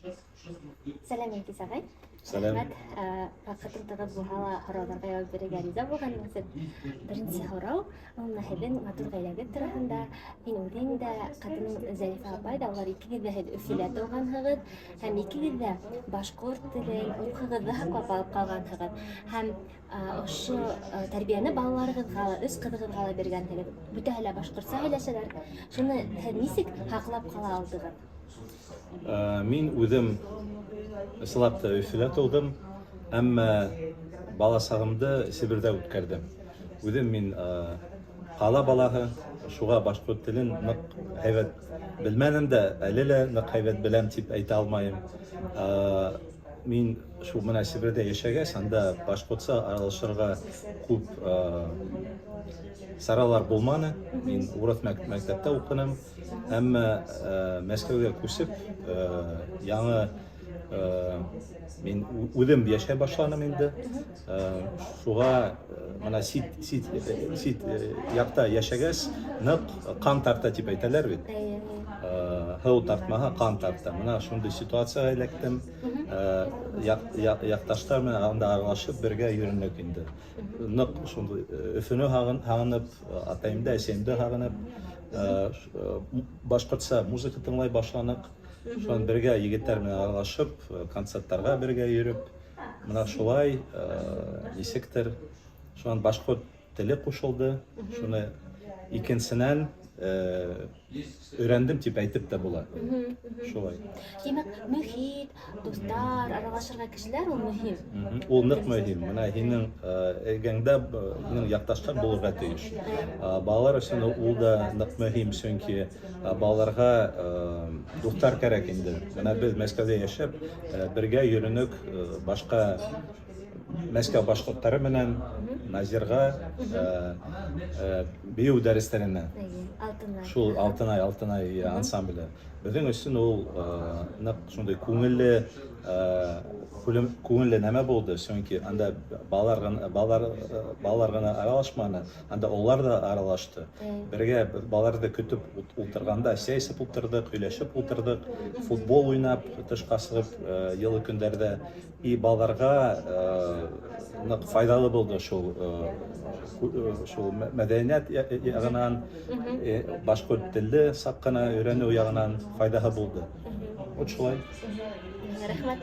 Сәлем Илгиз ағай. Сәлем. Рәхмәт. Вакытын тыгыз булһа һорауларга җавап бирергә риза булганыгыз. Беренче һорау, ул һеҙҙең матур ғаиләгеҙ тураһында. Һин үҙең дә, ҡатының Зәлифә апай да, улар икегеҙ ҙә һеҙ Өфөлә тыуғанһығыҙ һәм икегеҙ дә башҡорт телен, рухығыҙҙы һаҡлап алып ҡалғанһығыҙ. Һәм ошо тәрбиәне балаларығыҙға ла, өс ҡыҙығыҙға ла биргәнһегеҙ. Бөтәһе лә башҡортса һөйләшәләр. Шуны һеҙ нисек һаҡлап ҡала алдығыҙ? Мин үҙем ысынлап та Өфөлә тыуҙым, әммә бала сағымды Себерҙә үткәрҙем. Үҙем мин ҡала балаһы, шуға башҡорт телен ныҡ һәйбәт белмәнем дә, әле лә ныҡ һәйбәт беләм тип әйтә алмайым. Мин шул менә Себерҙә йәшәгәс, анда башҡортса аралашырға күп саралар булманы. Мин урыҫ мәктәптә уҡыным, әммә Мәскәүгә күсеп, яңы мин үҙем йәшәй башланым инде. Шуға мына сит яҡта йәшәгәс, ныҡ ҡан тарта тип әйтәләр бит. Һыу тартмаһа, ҡан тарта. Мына шундай ситуацияға эләктем. Яҡташтар менән анда аралашып бергә йөрөнөк инде. Ныҡ шундай Өфөнө һағынып, атайымды, әсәйемде һағынып, башҡортса музыка тыңлай башланыҡ. Шунан бергә егеттәр менән аралашып, концерттарға бергә йөрөп, мына шулай нисектер, шунан башҡорт теле ҡушылды. Шуны икенсенән өйрәндем тип әйтеп тә була. Шулай. Тимәк, мөхит, дуҫтар, аралашырға кешеләр ул мөһим. Ул ныҡ мөһим. Менә һинең эргәңдә һинең яҡташтар булырға тейеш. Балалар өсөн ул да ныҡ мөһим, сөнки балаларға дуҫтар кәрәк инде. Менә беҙ Мәскәүҙә йәшәп, бергә йөрөнөк башҡа Мәскәү башҡорттары менән Назирға бейеү дәрестәренә. Шул Алтынай ансамбле. Беҙҙең өсөн ул ныҡ шундай күңелле нәмә булды, сөнки анда балалар ғына аралашманы, анда улар да аралашты. Бергә балаларҙы көтөп ултырғанда сәйсеп ултырҙык, һөйләшеп ултырҙык, футбол уйнап, тышҡа сығып йылы көндәрҙә. И балаларға ныҡ файҙалы булды шул мәҙәниәт яғынан, башҡорт телде саҡ ҡына өйрәнеү яғынан файҙаһы булды. Вот шулай. Рәхмәт.